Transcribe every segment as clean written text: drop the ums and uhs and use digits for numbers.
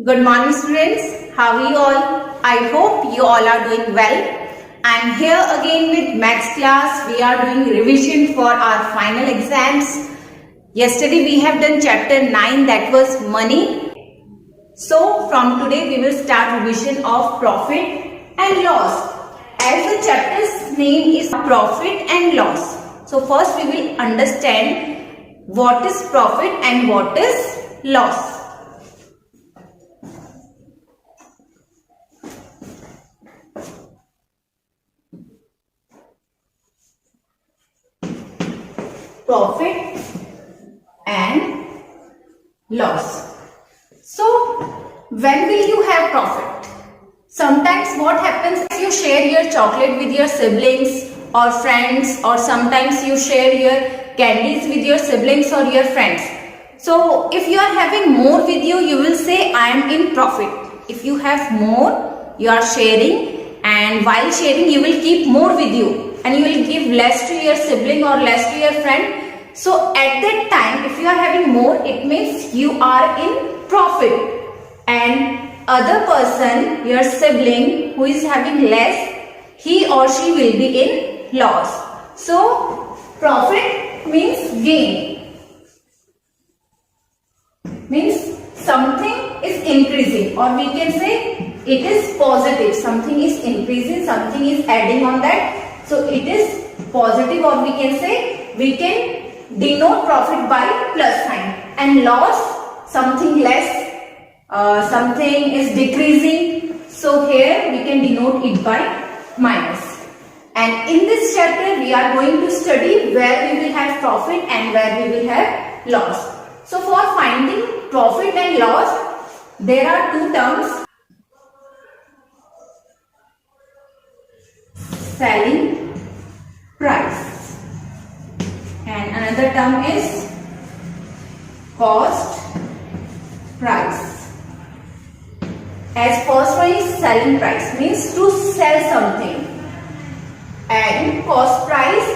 Good morning students, how are you all? I hope you all are doing well. I am here again with maths class. We are doing revision for our final exams. Yesterday we have done chapter 9, that was money. So from today we will start revision of profit and loss. As the chapter's name is profit and loss. So first we will understand what is profit and what is loss. Profit and loss. So when will you have profit? Sometimes what happens is you share your chocolate with your siblings or friends, or sometimes you share your candies with your siblings or your friends. So if you are having more with you, you will say I am in profit. If you have more, you are sharing, and while sharing you will keep more with you and you will give less to your sibling or less to your friend. So at that time, if you are having more, it means you are in profit, and other person, your sibling who is having less, he or she will be in loss. So profit means gain, means something is increasing, or we can say it is positive. Something is increasing, something is adding on that, so it is positive, or we can say we can denote profit by plus sign. And loss, something less, something is decreasing, so here we can denote it by minus. And in this chapter we are going to study where we will have profit and where we will have loss. So for finding profit and loss, there are two terms: selling price, and another term is cost price. As first one is selling price, means to sell something, and cost price,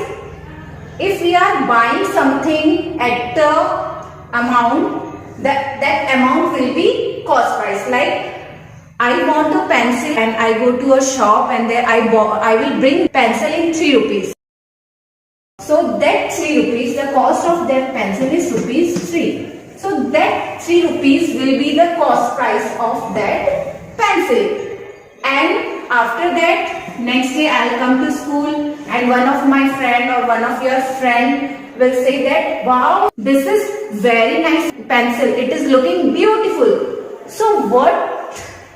if we are buying something at the amount, that amount will be cost price. Like I want a pencil and I go to a shop and there I will bring pencil in 3 rupees. So that 3 rupees, the cost of that pencil is rupees 3. So that 3 rupees will be the cost price of that pencil. And after that, next day I will come to school and one of my friend or one of your friend will say that, wow, this is very nice pencil, it is looking beautiful. So what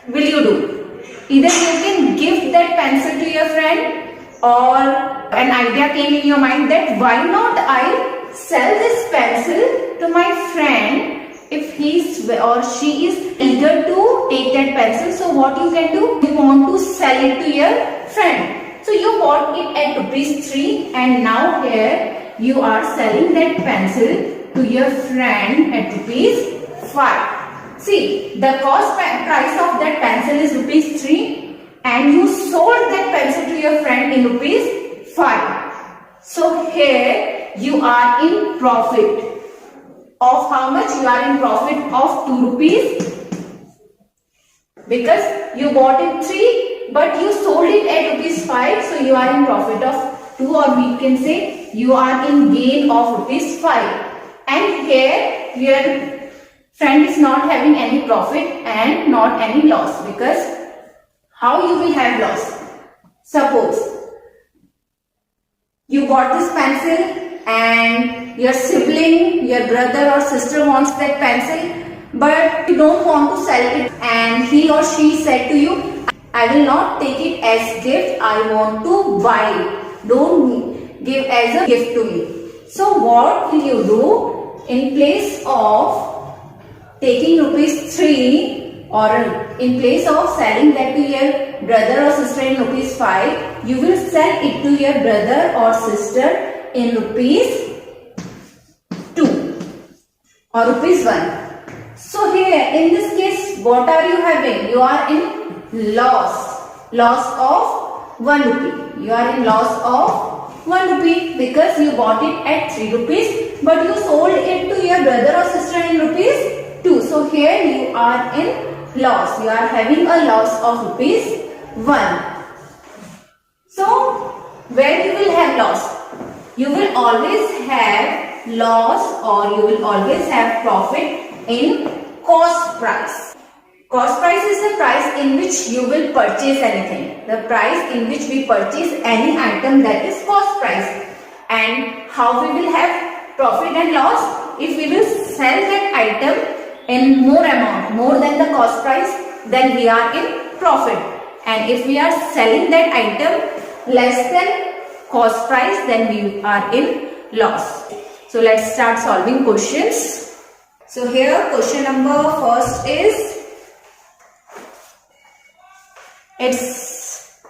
will you do? Either you can gift that pencil to your friend, or an idea came in your mind that why not I sell this pencil to my friend if he or she is eager to take that pencil. So what you can do, you want to sell it to your friend. So you bought it at rupees 3 and now here you are selling that pencil to your friend at rupees 5. See, the cost price of that pencil is rupees 3 and you sold that pencil to your friend in rupees 5. So here you are in profit. Of how much? You are in profit of 2 rupees, because you bought it 3 but you sold it at rupees 5, so you are in profit of 2, or we can say you are in gain of rupees 5. And here your friend is not having any profit and not any loss, because how you will have loss? Suppose you bought this pencil and your sibling, your brother or sister wants that pencil, but you don't want to sell it, and he or she said to you, I will not take it as gift, I want to buy it, don't give as a gift to me. So what will you do? In place of taking rupees 3, or in place of selling that to your brother or sister in rupees 5, you will sell it to your brother or sister in rupees 2 or rupees 1. So here in this case, what are you having? You are in loss. Loss of 1 rupee. You are in loss of 1 rupee because you bought it at 3 rupees but you sold it to your brother or sister in rupees 2. So here you are in loss. You are having a loss of rupees 1. So where you will have loss? You will always have loss or you will always have profit in cost price. Cost price is the price in which you will purchase anything. The price in which we purchase any item, that is cost price. And how we will have profit and loss? If we will sell that item in more amount, more than the cost price, then we are in profit. And if we are selling that item less than cost price, then we are in loss. So let's start solving questions. So here question number first is, it's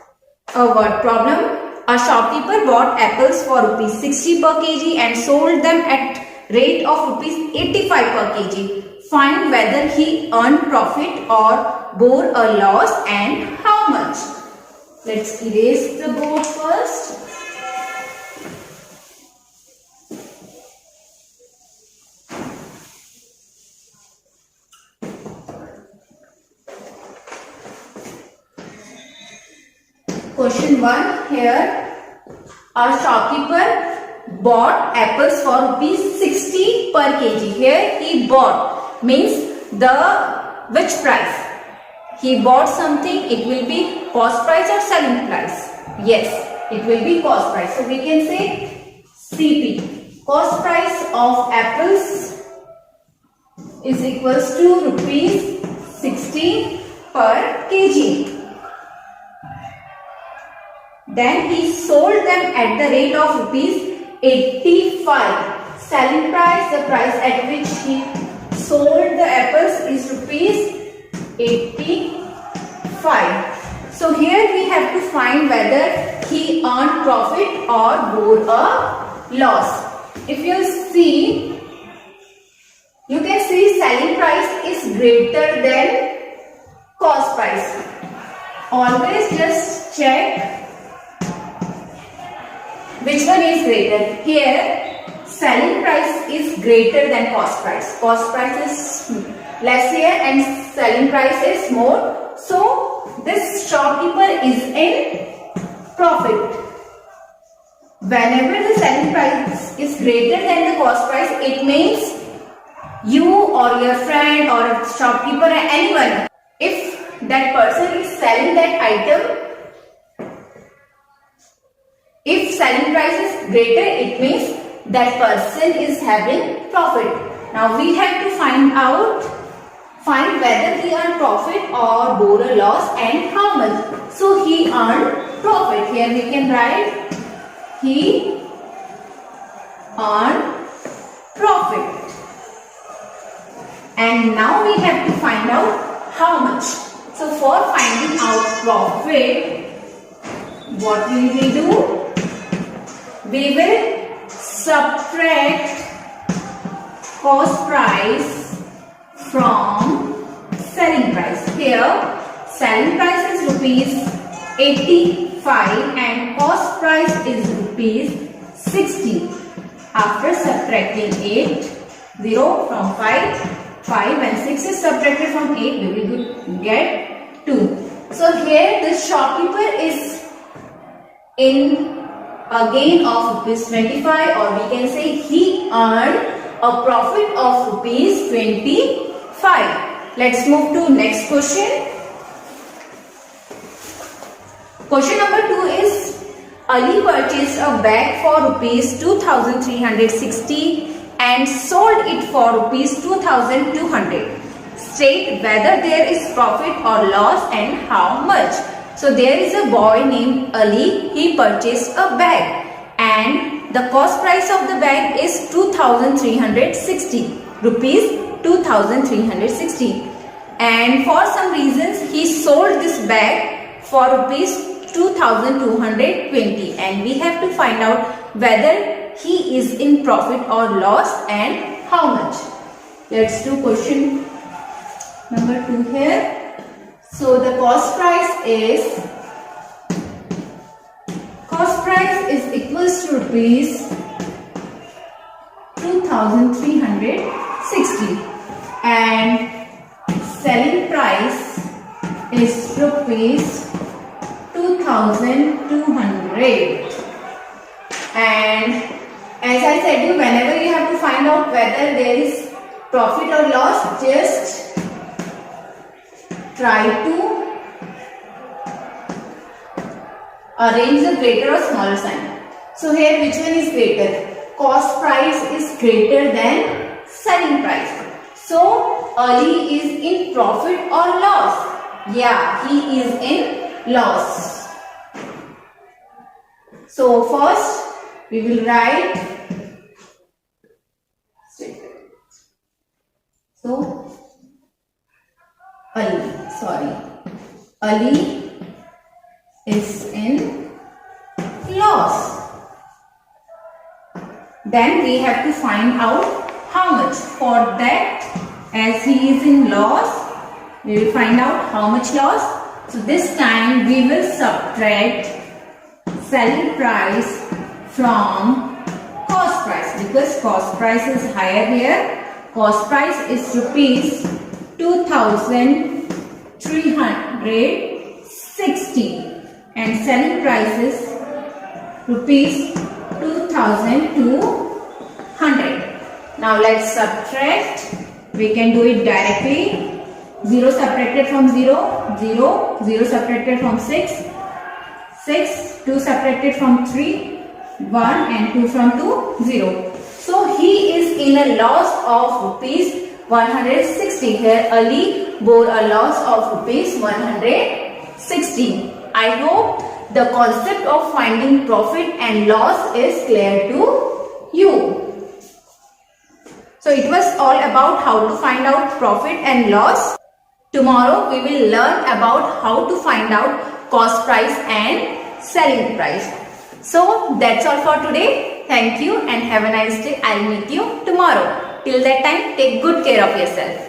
a word problem. A shopkeeper bought apples for rupees 60 per kg and sold them at rate of rupees 85 per kg. Find whether he earned profit or bore a loss and how much. Let's erase the board first. Question 1 here. A shopkeeper bought apples for rupees 60 per kg. Here he bought means which price? He bought something, it will be cost price or selling price? Yes, it will be cost price. So we can say CP. Cost price of apples is equals to rupees 60 per kg. Then he sold them at the rate of rupees 85. Selling price, the price at which he sold the apples is rupees 85. So here we have to find whether he earned profit or bore a loss. If you see, you can see selling price is greater than cost price. Always just check which one is greater. Here selling price is greater than cost price. Cost price is less here and selling price is more. So this shopkeeper is in profit. Whenever the selling price is greater than the cost price, it means you or your friend or a shopkeeper or anyone, if that person is selling that item, if selling price is greater, it means that person is having profit. Now we have to find whether he earned profit or bore a loss and how much. So he earned profit. Here we can write he earned profit. And now we have to find out how much. So for finding out profit, what we will do? We will subtract cost price from selling price. Here selling price is rupees 85 and cost price is rupees 60. After subtracting 0 from 5 and 6 is subtracted from 8, we will get 2. So here this shopkeeper is in a gain of rupees 25, or we can say he earned a profit of rupees 25. Let's move to next question. Question number 2 is, Ali purchased a bag for rupees 2360 and sold it for rupees 2200. State whether there is profit or loss and how much. So there is a boy named Ali. He purchased a bag and the cost price of the bag is 2360 rupees, 2360, and for some reasons he sold this bag for rupees 2220, and we have to find out whether he is in profit or loss and how much. Let's do question number 2 here. So the cost price is equals to rupees 2360 and selling price is rupees 2200. And as I said you, whenever you have to find out whether there is profit or loss, just try to arrange the greater or smaller sign. So here which one is greater? Cost price is greater than selling price. So Ali is in profit or loss? Yeah, he is in loss. So first we will write, so Ali is in loss. Then we have to find out how much. For that, as he is in loss, we will find out how much loss. So this time we will subtract selling price from cost price, because cost price is higher here. Cost price is rupees 2360 and selling price is rupees 2200. Now let's subtract. We can do it directly. 0 subtracted from 0, 0, 0 subtracted from 6, 6, 2 subtracted from 3, 1 and 2 from 2, 0. So he is in a loss of rupees 160. Here Ali bore a loss of rupees 160. I hope the concept of finding profit and loss is clear to you. So it was all about how to find out profit and loss. Tomorrow we will learn about how to find out cost price and selling price. So that's all for today. Thank you and have a nice day. I'll meet you tomorrow. Till that time, take good care of yourself.